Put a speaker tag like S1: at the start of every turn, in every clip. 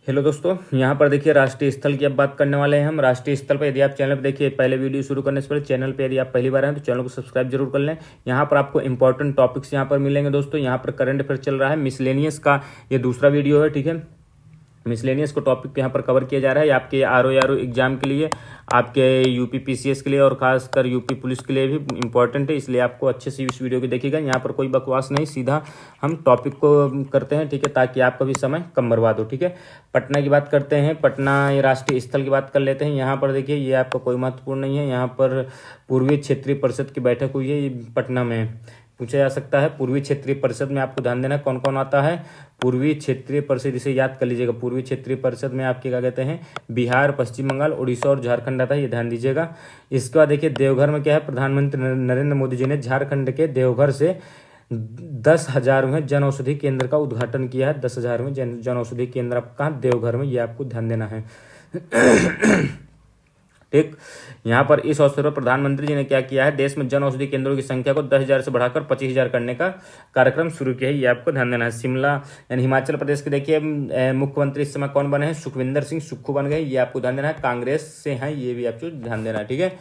S1: Hello दोस्तों, यहाँ पर देखिए राष्ट्रीय स्थल की अब बात करने वाले हैं हम। राष्ट्रीय स्थल पर यदि आप चैनल पर देखिए पहले वीडियो शुरू करने से पहले चैनल पर यदि आप पहली बार हैं तो चैनल को सब्सक्राइब जरूर कर लें। यहाँ पर आपको इंपॉर्टेंट टॉपिक्स यहाँ पर मिलेंगे दोस्तों। यहाँ पर करंट अफेयर चल रहा है, मिसलेनियस का ये दूसरा वीडियो है, ठीक है। मिसलेनियस को टॉपिक यहाँ पर कवर किया जा रहा है आपके आर एग्जाम के लिए, आपके यूपी पीसीएस के लिए और खासकर यूपी पुलिस के लिए भी इंपॉर्टेंट है, इसलिए आपको अच्छे से इस वीडियो को देखिएगा। यहाँ पर कोई बकवास नहीं, सीधा हम टॉपिक को करते हैं, ठीक है, ताकि आपका भी समय कम बर्बाद हो, ठीक है। पटना की बात करते हैं, पटना ये राष्ट्रीय स्थल की बात कर लेते हैं। यहाँ पर देखिए ये आपका कोई महत्वपूर्ण नहीं है। यहाँ पर पूर्वी क्षेत्रीय परिषद की बैठक हुई है, ये पटना में पूछा जा सकता है। पूर्वी क्षेत्रीय परिषद में आपको ध्यान देना कौन कौन आता है। पूर्वी क्षेत्रीय परिषद, इसे याद कर लीजिएगा। पूर्वी क्षेत्रीय परिषद में आपके क्या कहते हैं, बिहार, पश्चिम बंगाल, उड़ीसा और झारखंड आता है, ये ध्यान दीजिएगा। इसके बाद देखिए देवघर में क्या है, प्रधानमंत्री नरेंद्र मोदी जी ने झारखंड के देवघर से 10,000वें जन औषधि केंद्र का उद्घाटन किया है। 10,000वें जन औषधि केंद्र आपका कहाँ, देवघर में, ये आपको ध्यान देना है। ठीक, यहाँ पर इस अवसर पर प्रधानमंत्री जी ने क्या किया है, देश में जन औषधि केंद्रों की संख्या को 10,000 से बढ़ाकर 25,000 करने का कार्यक्रम शुरू किया है, ये आपको ध्यान देना है। शिमला यानी हिमाचल प्रदेश के देखिए मुख्यमंत्री इस समय कौन बने हैं, सुखविंदर सिंह सुक्खू बन गए, ये आपको ध्यान देना है। कांग्रेस से हैं, ये भी आपको ध्यान देना है, ठीक है।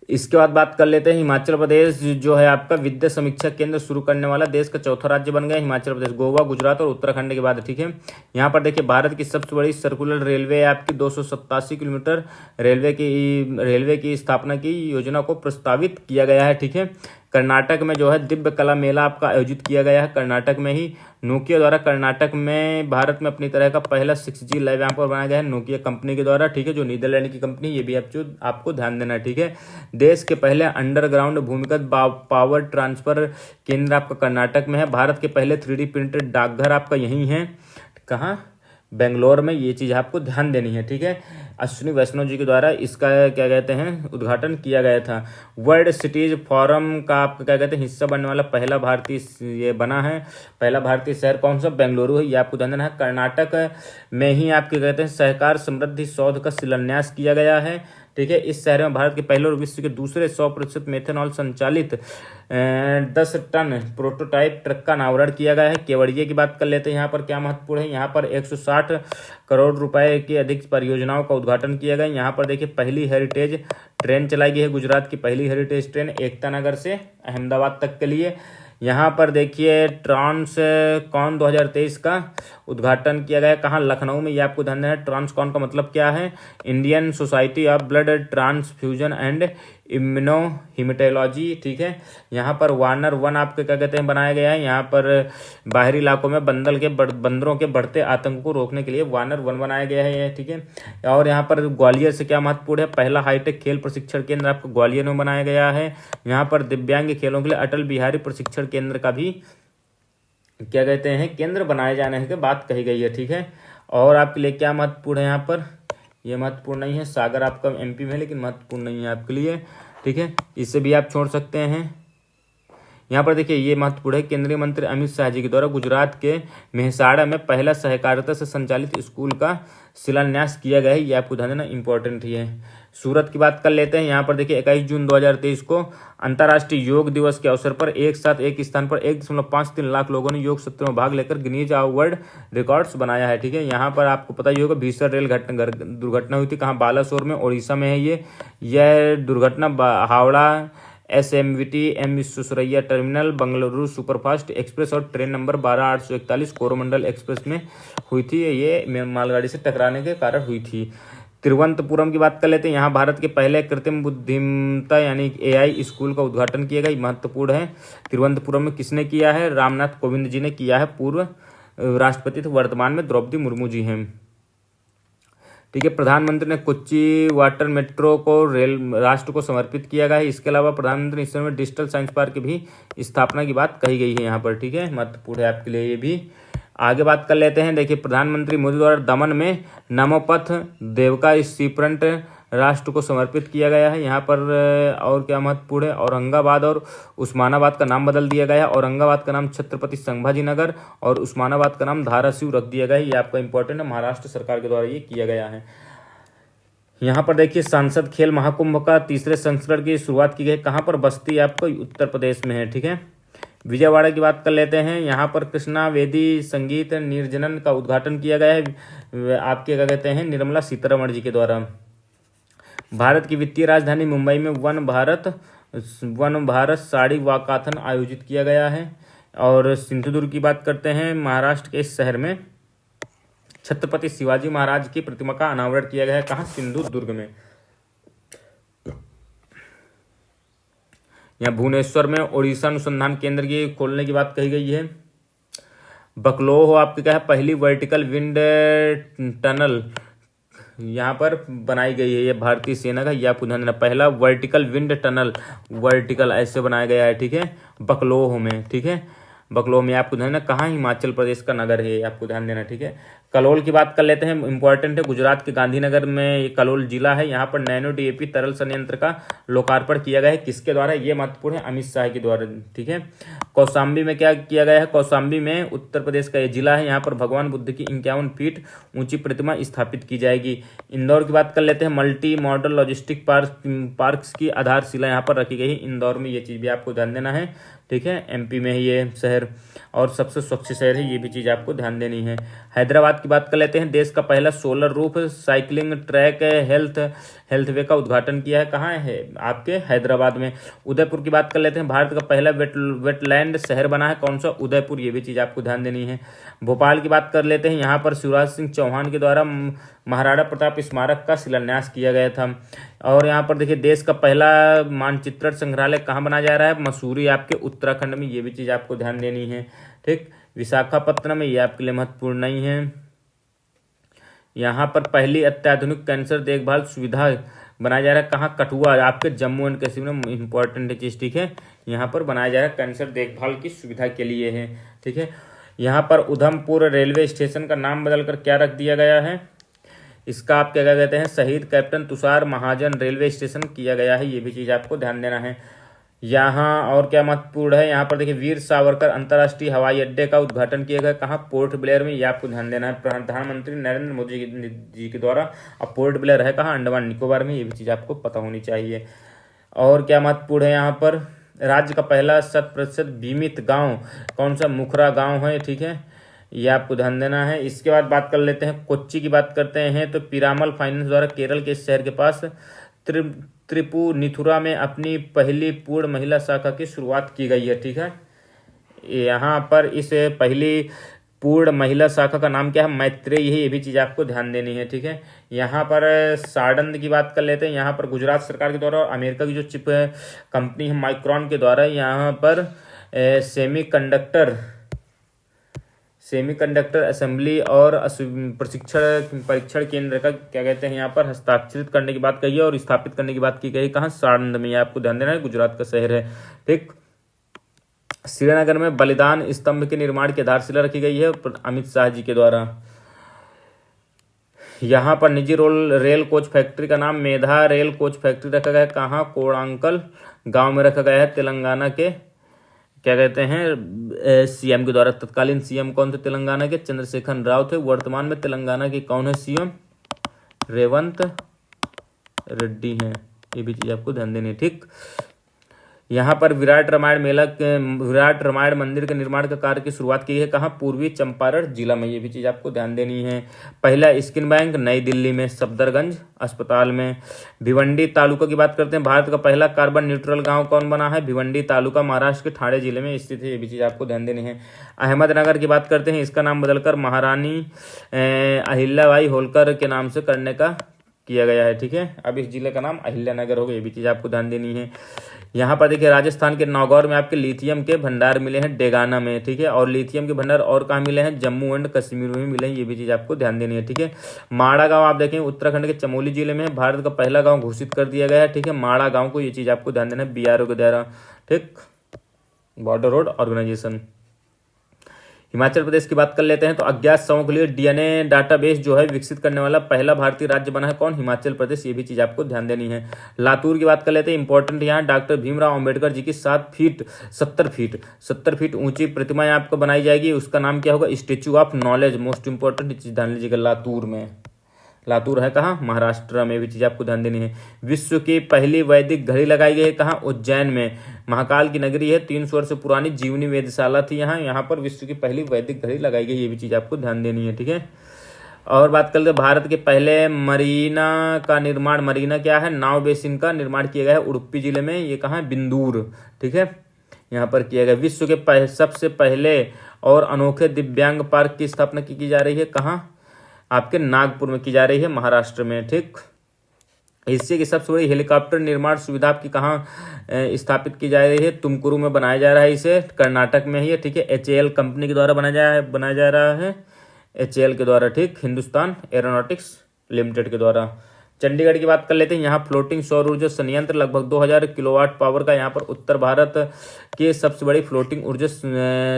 S1: इसके बाद बात कर लेते हैं, हिमाचल प्रदेश जो है आपका विद्या समीक्षा केंद्र शुरू करने वाला देश का चौथा राज्य बन गया हिमाचल प्रदेश, गोवा, गुजरात और उत्तराखंड के बाद, ठीक है। यहाँ पर देखिए भारत की सबसे बड़ी सर्कुलर रेलवे आपकी 287 किलोमीटर रेलवे की स्थापना की योजना को प्रस्तावित किया गया है, ठीक है। कर्नाटक में जो है दिव्य कला मेला आपका आयोजित किया गया है, कर्नाटक में ही। नोकिया द्वारा कर्नाटक में भारत में अपनी तरह का पहला 6G लैब यहाँ पर बनाया गया है, नोकिया कंपनी के द्वारा, ठीक है, जो नीदरलैंड की कंपनी, ये भी आपको ध्यान देना है, ठीक है। देश के पहले अंडरग्राउंड भूमिगत पावर ट्रांसफर केंद्र आपका कर्नाटक में है। भारत के पहले 3D प्रिंटेड डाकघर आपका यहीं है, कहाँ, बेंगलोर में, ये चीज़ आपको ध्यान देनी है, ठीक है। अश्विनी वैष्णव जी के द्वारा इसका क्या कहते हैं उद्घाटन किया गया था। वर्ल्ड सिटीज फोरम का आपका क्या कहते हैं हिस्सा बनने वाला पहला भारतीय ये बना है, पहला भारतीय शहर कौन सा, बेंगलुरु है, ये आपको ध्यान देना है। कर्नाटक में ही आपके कहते हैं सहकार समृद्धि सौध का शिलान्यास किया गया है, ठीक है। इस शहर में भारत के पहले और विश्व के दूसरे 100% मेथनॉल संचालित 10 टन प्रोटोटाइप ट्रक का अनावरण किया गया है। केवड़िया की बात कर लेते हैं, यहाँ पर क्या महत्वपूर्ण है, यहाँ पर 160 करोड़ रुपए की अधिक परियोजनाओं का उद्घाटन किया गया। यहाँ पर देखिए पहली हेरिटेज ट्रेन चलाई गई है, गुजरात की पहली हेरिटेज ट्रेन एकता नगर से अहमदाबाद तक के लिए। यहाँ पर देखिए ट्रांसकॉन 2023 का उद्घाटन किया गया, कहाँ, लखनऊ में, ये आपको ध्यान देना है। ट्रांसकॉन का मतलब क्या है, Indian society of blood transfusion and immunohematology, ठीक है। यहाँ पर वार्नर 1 आपके क्या कहते हैं बनाया गया है। यहाँ पर बाहरी इलाकों में बंदरों के बढ़ते आतंक को रोकने के लिए वार्नर 1 बनाया गया है, ठीक है। और यहाँ पर ग्वालियर से क्या महत्वपूर्ण है, पहला हाईटेक खेल प्रशिक्षण केंद्र आपको ग्वालियर में बनाया गया है। यहाँ पर दिव्यांग खेलों के लिए अटल बिहारी प्रशिक्षण केंद्र का भी क्या कहते हैं केंद्र बनाए जाने की बात कही गई है, ठीक है। और आपके लिए क्या महत्वपूर्ण है, यहाँ पर ये महत्वपूर्ण नहीं है, सागर आपका MP में है लेकिन महत्वपूर्ण नहीं है आपके लिए, ठीक है, इसे भी आप छोड़ सकते हैं। यहाँ पर देखिए ये महत्वपूर्ण है, केंद्रीय मंत्री अमित शाह जी के द्वारा गुजरात के मेहसाणा में पहला सहकारिता से संचालित स्कूल का शिलान्यास किया गया है, ये आपको ध्यान देना इंपॉर्टेंट ही है। सूरत की बात कर लेते हैं, यहाँ पर देखिए 21 जून 2023 को अंतर्राष्ट्रीय योग दिवस के अवसर पर एक साथ एक स्थान पर 1.53 लाख लोगों ने योग सत्र में भाग लेकर गिनीज वर्ल्ड रिकॉर्ड्स बनाया है, ठीक है। यहाँ पर आपको पता ही होगा भीषण रेल दुर्घटना हुई थी, कहाँ, बालासोर में, उड़ीसा में है यह दुर्घटना Howrah SMVT M Visvesvaraya terminal, Bengaluru superfast express और ट्रेन नंबर 12/841 कोरोमंडल एक्सप्रेस में हुई थी, ये मालगाड़ी से टकराने के कारण हुई थी। तिरुवनंतपुरम की बात कर लेते हैं, यहाँ भारत के पहले कृत्रिम बुद्धिमत्ता यानी AI स्कूल का उद्घाटन किया गया, महत्वपूर्ण है। तिरुवनंतपुरम में किसने किया है, रामनाथ कोविंद जी ने किया है, पूर्व राष्ट्रपति थे, वर्तमान में द्रौपदी मुर्मू जी हैं, ठीक है। प्रधानमंत्री ने कोच्चि वाटर मेट्रो को राष्ट्र को समर्पित किया गया है। इसके अलावा प्रधानमंत्री इस समय डिजिटल साइंस पार्क की भी स्थापना की बात कही गई है यहाँ पर, ठीक है, महत्वपूर्ण है आपके लिए ये भी। आगे बात कर लेते हैं, देखिए प्रधानमंत्री मोदी द्वारा दमन में नमोपथ देवका सी फ्रंट राष्ट्र को समर्पित किया गया है। यहाँ पर और क्या महत्वपूर्ण है, औरंगाबाद और उस्मानाबाद का नाम बदल दिया गया है। औरंगाबाद का नाम छत्रपति संभाजी नगर और उस्मानाबाद का नाम धाराशिव रख दिया गया है, ये आपका इंपॉर्टेंट है, महाराष्ट्र सरकार के द्वारा ये किया गया है। यहाँ पर देखिए सांसद खेल महाकुंभ का 3रे संस्करण की शुरुआत की गई, कहाँ पर, बस्ती आपको उत्तर प्रदेश में है, ठीक है। विजयवाड़ा की बात कर लेते हैं। यहाँ पर कृष्णा वेदी संगीत निर्जनन का उद्घाटन किया गया है आपके क्या कहते हैं निर्मला सीतारमण जी के द्वारा। भारत की वित्तीय राजधानी मुंबई में वन भारत साड़ी वाकाथन आयोजित किया गया है। और सिंधुदुर्ग की बात करते हैं। महाराष्ट्र के इस शहर में छत्रपति शिवाजी महाराज की प्रतिमा का अनावरण किया गया है। कहाँ? सिंधुदुर्ग में। यहाँ भुवनेश्वर में ओडिशा अनुसंधान केंद्र की खोलने की बात कही गई है। बकलोह आपके क्या है पहली वर्टिकल विंड टनल यहाँ पर बनाई गई है। ये भारतीय सेना का, यह आपको ध्यान देना, पहला वर्टिकल विंड टनल, वर्टिकल ऐसे बनाया गया है, ठीक है, बकलोह में, ठीक है, बकलोह में आपको ध्यान देना। कहाँ? हिमाचल प्रदेश का नगर है, आपको ध्यान देना, ठीक है। कलोल की बात कर लेते हैं, इंपॉर्टेंट है, गुजरात के गांधीनगर में ये कलोल जिला है। यहाँ पर नैनो डीएपी तरल संयंत्र का लोकार्पण किया गया है। किसके द्वारा? ये महत्वपूर्ण है, अमित शाह के द्वारा, ठीक है। कौशाम्बी में क्या किया गया है? कौशाम्बी में उत्तर प्रदेश का ये जिला है। यहाँ पर भगवान बुद्ध की 51 फीट ऊंची प्रतिमा स्थापित की जाएगी। इंदौर की बात कर लेते हैं, मल्टी मॉडल लॉजिस्टिक पार्क्स की आधारशिला यहाँ पर रखी गई है इंदौर में। ये चीज़ भी आपको ध्यान देना है, ठीक है। एमपी में है ये शहर और सबसे स्वच्छ शहर है, ये भी चीज़ आपको ध्यान देनी है। हैदराबाद की बात कर लेते हैं। देश का पहला solar roof cycling track health वे का उद्घाटन किया है। कहाँ है? आपके हैदराबाद में। उदयपुर की बात कर लेते हैं। भारत का पहला वेटलैंड शहर बना है। कौन सा? उदयपुर। ये भी चीज़ आपको ध्यान देनी है। भोपाल की बात कर लेते हैं। यहाँ पर शिवराज सिंह चौहान के द्वारा महाराणा प्रताप स्मारक का शिलान्यास किया गया था। और यहाँ पर देखिए, देश का पहला मानचित्रण संग्रहालय कहाँ बनाया जा रहा है? मसूरी, आपके उत्तराखंड में। ये भी चीज़ आपको ध्यान देनी है, ठीक। विशाखापत्तनम में, ये आपके लिए महत्वपूर्ण नहीं है। यहाँ पर पहली अत्याधुनिक कैंसर देखभाल सुविधा बनाया जा रहा है। कहाँ? कठुआ, आपके जम्मू एंड कश्मीर में, इंपॉर्टेंट चीज़, ठीक है। यहाँ पर बनाया जा रहा है कैंसर देखभाल की सुविधा के लिए है, ठीक है। यहाँ पर उधमपुर रेलवे स्टेशन का नाम बदलकर क्या रख दिया गया है? इसका आप क्या कहते हैं? शहीद कैप्टन तुषार महाजन रेलवे स्टेशन किया गया है। ये भी चीज़ आपको ध्यान देना है। यहाँ और क्या महत्वपूर्ण है? यहाँ पर देखिए, वीर सावरकर अंतर्राष्ट्रीय हवाई अड्डे का उद्घाटन किया गया। कहाँ? पोर्ट ब्लेयर में। ये आपको ध्यान देना है, प्रधानमंत्री नरेंद्र मोदी जी के द्वारा। अब पोर्ट ब्लेयर है कहाँ? अंडमान निकोबार में। ये भी चीज़ आपको पता होनी चाहिए। और क्या महत्वपूर्ण है? यहाँ पर राज्य का पहला 100% बीमित गाँव कौन सा? मुखरा गाँव है, ठीक है, ये आपको ध्यान देना है। इसके बाद बात कर लेते हैं, कोच्चि की बात करते हैं। तो पिरामल फाइनेंस द्वारा केरल के इस शहर के पास त्रिपुनिथुरा में अपनी पहली पूर्ण महिला शाखा की शुरुआत की गई है, ठीक है। यहाँ पर इस पहली पूर्ण महिला शाखा का नाम क्या है? मैत्रेयी है। ये भी चीज़ आपको ध्यान देनी है, ठीक है। यहाँ पर साड़ंद की बात कर लेते हैं। यहाँ पर गुजरात सरकार के द्वारा और अमेरिका की जो चिप कंपनी है माइक्रॉन के द्वारा यहाँ पर सेमीकंडक्टर असेंबली और परीक्षण केंद्र का क्या कहते हैं यहाँ पर हस्ताक्षरित करने की बात कही है और स्थापित करने की बात की गई। कहाँ? साड़ंद में। आपको ध्यान देना है, गुजरात का शहर है, ठीक। श्रीनगर में बलिदान स्तंभ के निर्माण की आधारशिला रखी गई है अमित शाह जी के द्वारा। यहाँ पर निजी रेल कोच फैक्ट्री का नाम मेधा रेल कोच फैक्ट्री रखा गया है। कहाँ? कोड़ांकल गांव में रखा गया है, तेलंगाना के क्या कहते हैं सीएम के द्वारा। तत्कालीन सीएम कौन थे? तेलंगाना के चंद्रशेखर राव थे। वर्तमान में तेलंगाना के कौन है सीएम? रेवंत रेड्डी हैं। ये भी चीज़ आपको ध्यान देनी है, ठीक। यहाँ पर विराट रामायण मंदिर के निर्माण का कार्य की शुरुआत की है। कहाँ? पूर्वी चंपारण जिला में। ये भी चीज़ आपको ध्यान देनी है। पहला स्किन बैंक नई दिल्ली में, सफदरगंज अस्पताल में। भिवंडी तालुका की बात करते हैं। भारत का पहला कार्बन न्यूट्रल गांव कौन बना है? भिवंडी तालुका, महाराष्ट्र के ठाणे जिले में स्थित है। ये भी चीज़ आपको ध्यान देनी है। अहमदनगर की बात करते हैं। इसका नाम बदलकर महारानी अहिल्याबाई होलकर के नाम से करने का किया गया है, ठीक है। अब इस जिले का नाम अहिल्यानगर होगा। ये भी चीज़ आपको ध्यान देनी है। यहाँ पर देखिए, राजस्थान के नागौर में आपके लिथियम के भंडार मिले हैं, डेगाना में, ठीक है। और लिथियम के भंडार और कहाँ मिले हैं? जम्मू एंड कश्मीर में मिले हैं। ये भी चीज़ आपको ध्यान देनी है, ठीक है। माड़ा गांव आप देखें उत्तराखंड के चमोली जिले में, भारत का पहला गांव घोषित कर दिया गया है, ठीक है, माड़ा गांव को। ये चीज़ आपको ध्यान देना है, बीआरओ के द्वारा, ठीक, border road organisation. Himachal Pradesh की बात कर लेते हैं। तो अज्ञात शवों के लिए डीएनए डाटाबेस जो है विकसित करने वाला पहला भारतीय राज्य बना है। कौन? हिमाचल प्रदेश। ये भी चीज़ आपको ध्यान देनी है। लातूर की बात कर लेते हैं। इंपॉर्टेंट यहाँ डॉक्टर भीमराव अंबेडकर जी की 70 फीट ऊंची प्रतिमा यहाँ आपको बनाई जाएगी। उसका नाम क्या होगा? Statue of knowledge. Most important चीज़ ध्यान लीजिएगा, लातूर में। लातूर है कहाँ, महाराष्ट्र में, भी चीज़ आपको ध्यान देनी है। विश्व की पहली वैदिक घड़ी लगाई गई है कहाँ, उज्जैन में, महाकाल की नगरी है, 300 वर्ष पुरानी जीवनी वेधशाला थी यहाँ पर विश्व की पहली वैदिक घड़ी लगाई गई, ये भी चीज़ आपको ध्यान देनी है, ठीक है। और बात करते हैं भारत के पहले मरीना का निर्माण, मरीना क्या है, नाव बेसिन का निर्माण किया गया है उडुपी जिले में, ये कहाँ है, बिंदूर, ठीक है, यहाँ पर किया गया। विश्व के सबसे पहले और अनोखे दिव्यांग पार्क की स्थापना की जा रही है कहाँ, आपके नागपुर में की जा रही है, महाराष्ट्र में, ठीक। एशिया की सबसे बड़ी हेलीकॉप्टर निर्माण सुविधा आपकी कहाँ स्थापित की जा रही है, तुमकुरू में बनाया जा रहा है, इसे कर्नाटक में ही है, ठीक है। HAL कंपनी के द्वारा बनाया जा रहा है, HAL के द्वारा, ठीक, हिंदुस्तान एरोनॉटिक्स लिमिटेड के द्वारा। चंडीगढ़ की बात कर लेते हैं। यहाँ फ्लोटिंग सौर ऊर्जा संयंत्र लगभग 2000 किलोवाट पावर का यहाँ पर उत्तर भारत की सबसे बड़ी फ्लोटिंग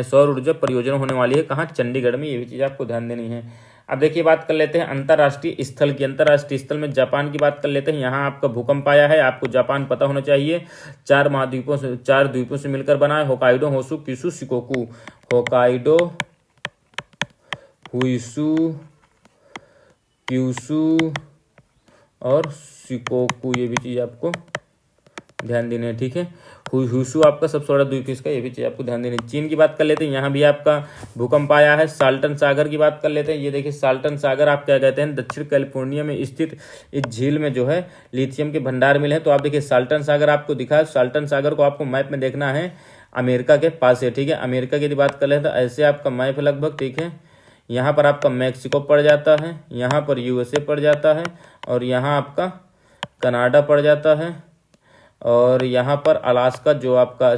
S1: सौर ऊर्जा परियोजना होने वाली है कहाँ, चंडीगढ़ में, ये भी चीज़ आपको ध्यान देनी है। अब देखिए बात कर लेते हैं अंतर्राष्ट्रीय स्थल की। अंतर्राष्ट्रीय स्थल में जापान की बात कर लेते हैं। यहाँ आपका भूकंप आया है, आपको जापान पता होना चाहिए, 4 द्वीपों से मिलकर बना है, Hokkaido, Honshu, Kyushu, Shikoku, Hokkaido, हुइसु, क्यूशु और शिकोकू, ये भी चीज़ आपको ध्यान देनी है, ठीक है। हुइसु आपका सबसे बड़ा द्वीप इसका, ये भी चीज़ आपको ध्यान देनी है। चीन की बात कर लेते हैं, यहाँ भी आपका भूकंप आया है। साल्टन सागर की बात कर लेते हैं। ये देखिए साल्टन सागर आप क्या कहते हैं, दक्षिण कैलिफोर्निया में स्थित इस झील में जो है लिथियम के भंडार मिले हैं। तो आप देखिए साल्टन सागर आपको दिखा है, साल्टन सागर को आपको मैप में देखना है, अमेरिका के पास है, ठीक है। अमेरिका की बात कर लेते हैं तो ऐसे आपका मैप है लगभग, ठीक है। यहाँ पर आपका मैक्सिको पड़ जाता है, यहाँ पर USA पड़ जाता है, और यहाँ आपका कनाडा पड़ जाता है, और यहाँ पर अलास्का जो आपका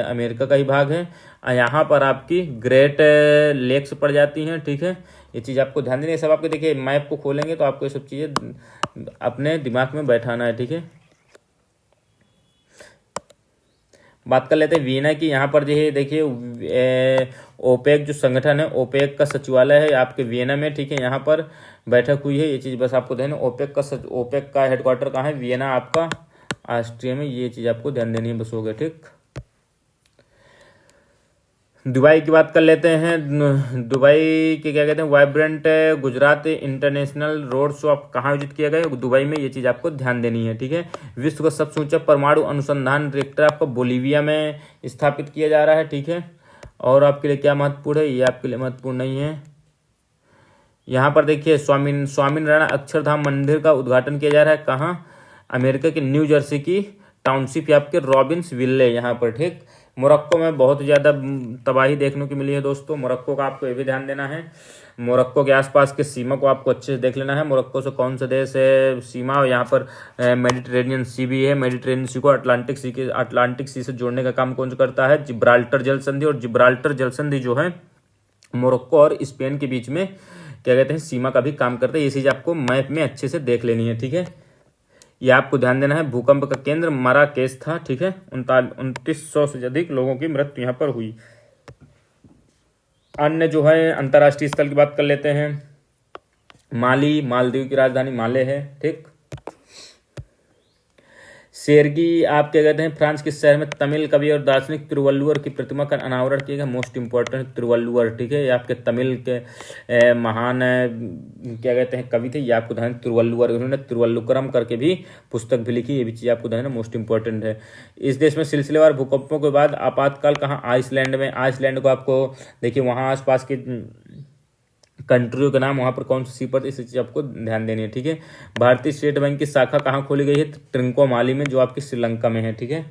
S1: अमेरिका का ही भाग है, यहाँ पर आपकी ग्रेट लेक्स पड़ जाती हैं, ठीक है। ये चीज़ आपको ध्यान देनी है। सब आपको देखिए मैप को खोलेंगे तो आपको ये सब चीज़ें अपने दिमाग में बैठाना है, ठीक है। बात कर लेते हैं वियना की। यहाँ पर जो है देखिए ओपेक जो संगठन है, ओपेक का सचिवालय है आपके वियना में, ठीक है। यहाँ पर बैठक हुई है, ये चीज़ बस आपको ध्यान है। ओपेक का हेडक्वार्टर कहाँ है, वियना आपका ऑस्ट्रिया में, ये चीज़ आपको ध्यान देनी है, बस हो गया, ठीक। दुबई की बात कर लेते हैं। दुबई के क्या कहते हैं, vibrant Gujarat international road show आप कहाँ आयोजित किया गया, दुबई में, ये चीज़ आपको ध्यान देनी है, ठीक है। विश्व का सबसे ऊंचा परमाणु अनुसंधान रिएक्टर आपको बोलीविया में स्थापित किया जा रहा है, ठीक है। और आपके लिए क्या महत्वपूर्ण है, ये आपके लिए महत्वपूर्ण नहीं है। यहाँ पर देखिए स्वामीनारायण अक्षरधाम मंदिर का उद्घाटन किया जा रहा है कहाँ, अमेरिका के न्यू जर्सी की टाउनशिप आपके रॉबिन्स विले यहाँ पर, ठीक। मोरक्को में बहुत ज़्यादा तबाही देखने को मिली है दोस्तों। मोरक्को का आपको ये भी ध्यान देना है, मोरक्को के आसपास के सीमा को आपको अच्छे से देख लेना है। मोरक्को से कौन सा देश है सीमा, और यहाँ पर मेडिटेरेनियन सी भी है। मेडिटेरेनियन सी को अटलांटिक सी से जोड़ने का काम कौन सा करता है, जिब्राल्टर जल संधि। और जिब्राल्टर जल संधि जो है मोरक्को और स्पेन के बीच में क्या कहते हैं, सीमा का भी काम करता है। ये चीज़ आपको मैप में अच्छे से देख लेनी है, ठीक है। ये आपको ध्यान देना है। भूकंप का केंद्र मराकेश था, ठीक है। 2900 से अधिक लोगों की मृत्यु यहाँ पर हुई। अन्य जो है अंतर्राष्ट्रीय स्थल की बात कर लेते हैं। मालदीव की राजधानी माले है, ठीक। सेर्गी आप क्या कहते हैं, फ्रांस के शहर में तमिल कवि और दार्शनिक तिरुवल्लुवर की प्रतिमा का अनावरण किया गया। मोस्ट इंपॉर्टेंट तिरुवल्लुवर, ठीक है। ये आपके तमिल के महान क्या कहते हैं कवि थे, ये आपको ध्यान, तिरुवल्लुवर। उन्होंने तिरुवल्लुकरम करके भी पुस्तक भी लिखी, ये भी चीज़ आपको ध्यान, मोस्ट इंपॉर्टेंट है। इस देश में सिलसिलेवार भूकंपों के बाद आपातकाल कहाँ, आइसलैंड में। आइसलैंड को आपको देखिए वहाँ आसपास के कंट्रियों के नाम, वहाँ पर कौन सी सी पर, इस चीज़ आपको ध्यान देनी है, ठीक है। भारतीय स्टेट बैंक की शाखा कहाँ खोली गई है, ट्रिंकोमाली में, जो आपकी श्रीलंका में है, ठीक है।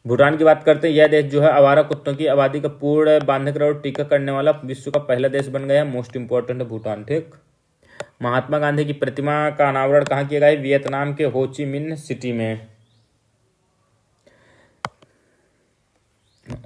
S1: भूटान की बात करते हैं। यह देश जो है आवारा कुत्तों की आबादी का पूर्ण बांधकर और टीका करने वाला विश्व का पहला देश बन गया। मोस्ट इंपॉर्टेंट है भूटान, ठीक। महात्मा गांधी की प्रतिमा का अनावरण कहाँ किया गया है, वियतनाम के हो ची मिन्ह सिटी में।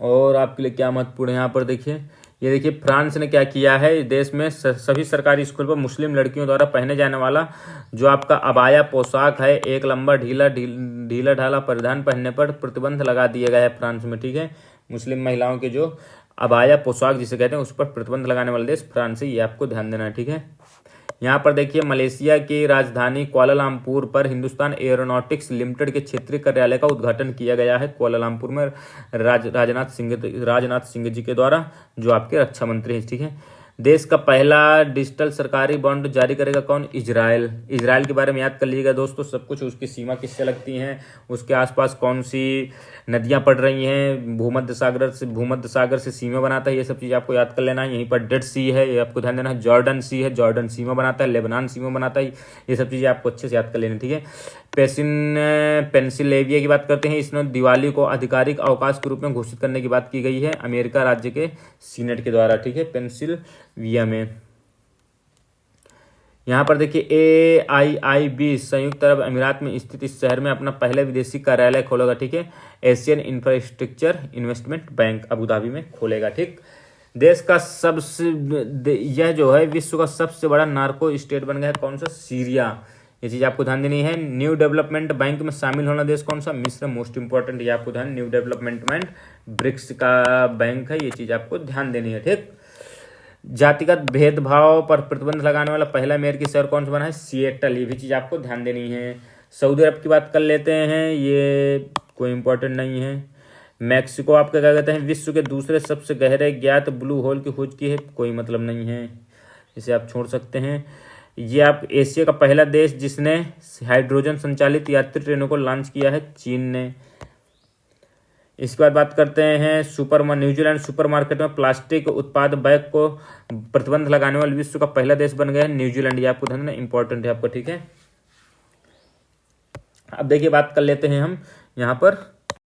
S1: और आपके लिए क्या महत्वपूर्ण है यहाँ पर देखिए, ये देखिए फ्रांस ने क्या किया है, देश में सभी सरकारी स्कूल पर मुस्लिम लड़कियों द्वारा पहने जाने वाला जो आपका अबाया पोशाक है, एक लंबा ढीला ढाला परिधान पहनने पर प्रतिबंध लगा दिया गया है फ्रांस में, ठीक है। मुस्लिम महिलाओं के जो अबाया पोशाक जिसे कहते हैं उस पर प्रतिबंध लगाने वाला देश फ्रांस है, ये आपको ध्यान देना है, ठीक है। यहाँ पर देखिए मलेशिया की राजधानी कुआलालंपुर पर हिंदुस्तान एरोनॉटिक्स लिमिटेड के क्षेत्रीय कार्यालय का उद्घाटन किया गया है कुआलालंपुर में, राजनाथ सिंह जी के द्वारा, जो आपके रक्षा मंत्री हैं, ठीक है। देश का पहला डिजिटल सरकारी बॉन्ड जारी करेगा कौन? इजराइल। इजराइल के बारे में याद कर लीजिएगा दोस्तों सब कुछ, उसकी सीमा किससे लगती हैं, उसके आसपास कौन सी नदियां पड़ रही हैं, भूमध्य सागर से सीमा बनाता है, ये सब चीज़ आपको याद कर लेना है। यहीं पर डेड सी है, ये आपको ध्यान देना है। जॉर्डन सी है, जॉर्डन सीमा बनाता है। लेबनान सीमा बनाता है। ये सब चीज़ें आपको अच्छे से याद कर लेनी, ठीक है। पेंसिल्वेनिया की बात करते हैं, इसमें दिवाली को आधिकारिक अवकाश के रूप में घोषित करने की बात की गई है अमेरिका राज्य के सीनेट के द्वारा, ठीक है, पेंसिल्वेनिया में। यहाँ पर देखिए AIIB संयुक्त अरब अमीरात में स्थित इस शहर में अपना पहला विदेशी कार्यालय खोलेगा, ठीक है। Asian infrastructure investment bank Abu Dhabi में खोलेगा, ठीक। देश का यह जो है विश्व का सबसे बड़ा नार्को स्टेट बन गया है, कौन सा? सीरिया। ये चीज़ आपको ध्यान देनी है। न्यू डेवलपमेंट बैंक में शामिल होना देश कौन सा? मिस्र। मोस्ट इंपॉर्टेंट, ये आपको ध्यान, न्यू डेवलपमेंट ब्रिक्स का बैंक है, ये चीज़ आपको ध्यान देनी है, ठीक। जातिगत भेदभाव पर प्रतिबंध लगाने वाला पहला अमेरिकी शहर कौन सा बना है? सिएटल। ये भी चीज़ आपको ध्यान देनी है। सऊदी अरब की बात कर लेते हैं, ये कोई इंपॉर्टेंट नहीं है। मैक्सिको आपका क्या कहते हैं? विश्व के दूसरे सबसे गहरे ज्ञात ब्लू होल की खोज की है, कोई मतलब नहीं है, इसे आप छोड़ सकते हैं। ये आप एशिया का पहला देश जिसने हाइड्रोजन संचालित यात्री ट्रेनों को लॉन्च किया है, चीन ने। इसके बाद बात करते हैं न्यूजीलैंड सुपरमार्केट में प्लास्टिक उत्पाद बैग को प्रतिबंध लगाने वाले विश्व का पहला देश बन गया है न्यूजीलैंड। ये आपको ध्यान देना इंपॉर्टेंट है आपको, ठीक है। अब देखिए बात कर लेते हैं हम यहाँ पर